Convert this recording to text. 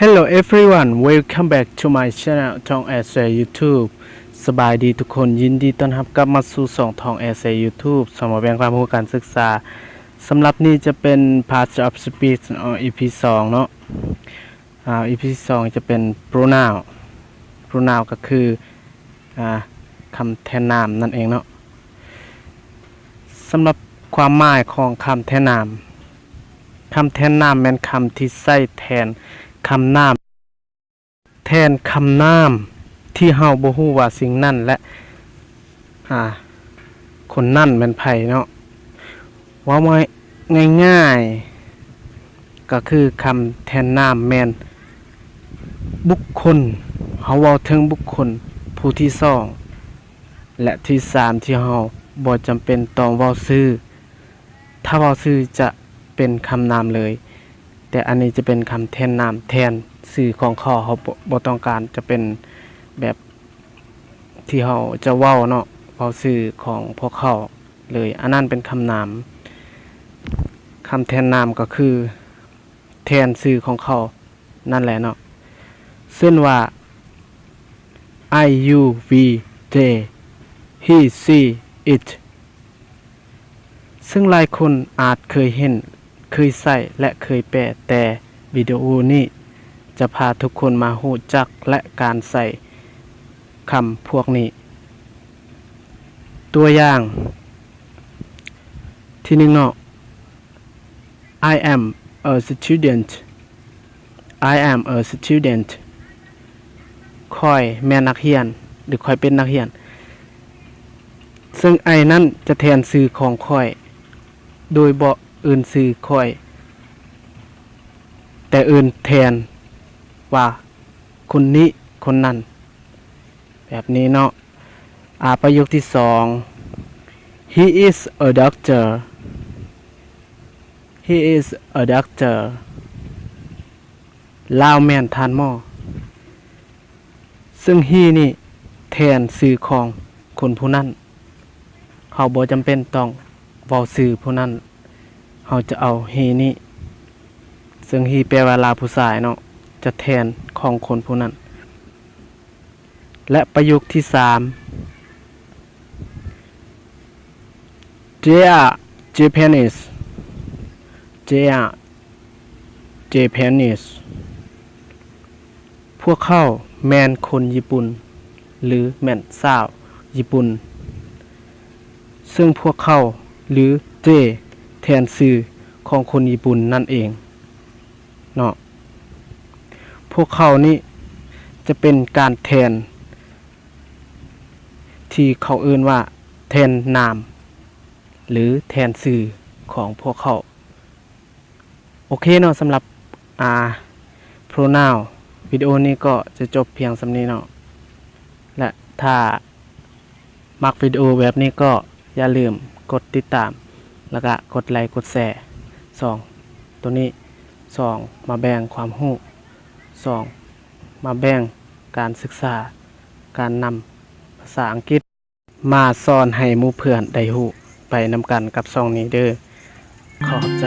Hello everyone welcome back to my channel ทองแอร์เซ YouTube สบายดีทุกคนยินดีต้อนรับกลับมาสู่ช่องทองแอร์เซ YouTube สำหรับแบ่งความรู้การศึกษาสำหรับนี้จะเป็น Part of Speech EP 2 เนาะEP 2 จะเป็น pronoun ก็คือคำแทนนามนั่นเองเนาะสำหรับความหมายของคำแทนนามแม่นคำที่ใช้แทนคำนามที่เฮาบ่ฮู้ว่าสิ่งนั้นและคนนั้นแม่นไผเนาะว่าง่ายๆก็คือคำแทนนามแม่นบุคคลเฮาเว้าถึงบุคคลผู้ที่2และที่3ที่เฮาบ่จำเป็นต้องเว้าชื่อถ้าเว้าชื่อจะเป็นคำนามเลยแต่อันนี้จะเป็นคำแทนนามแทนชื่อของเขาบ่ต้องการจะเป็นแบบที่เขาจะเว้าเนาะเว้าชื่อของพวกเขาเลยอันนั้นเป็นคำนามคำแทนนามก็คือแทนชื่อของเขานั่นแหละเนาะเช่นว่า I you we they he she it ซึ่งหลายคนอาจเคยเห็นเคยใส่และเคยแปลแต่วิดีโอนี้จะพาทุกคนมารู้จักและการใส่คำพวกนี้ตัวอย่างที่1เนาะ I am a student ค่อยแม่นนักเรียนหรือค่อยเป็นนักเรียนซึ่งไอนั้นจะแทนชื่อของค่อยโดยบ่อื่นชื่อค่อยแต่อื่นแทนว่าคนนี้คนนั้นแบบนี้เนาะประโยคที่2 He is a doctor ลาวแม่นทานหมอซึ่ง he นี่แทนชื่อของคนผู้นั้นเขาบ่จำเป็นต้องเว้าชื่อผู้นั้นเขาจะเอา he นี่ซึ่ง he แปลว่าลาวผู้ชายเนาะจะแทนของคนผู้นั้นและประโยคที่3 They are Japanese พวกเขาแม่นคนญี่ปุ่นหรือแม่นชาวญี่ปุ่นซึ่งพวกเขาหรือ they แทนชื่อของคนญี่ปุ่นนั่นเองเนาะพวกเขานี่จะเป็นการแทนที่เขาเอิ้นว่าแทนนามหรือแทนชื่อของพวกเขาโอเคเนาะสำหรับpronoun วิดีโอนี้ก็จะจบเพียงสำนี้เนาะและถ้ามักวิดีโอแบบนี้ก็อย่าลืมกดติดตามแล้วก็กดไลค์กดแชร์2ตัวนี้2มาแบ่งความรู้2มาแบ่งการศึกษาการนำภาษาอังกฤษมาสอนให้หมู่เพื่อนได้รู้ไปนำกันกับช่องนี้เด้อขอบใจ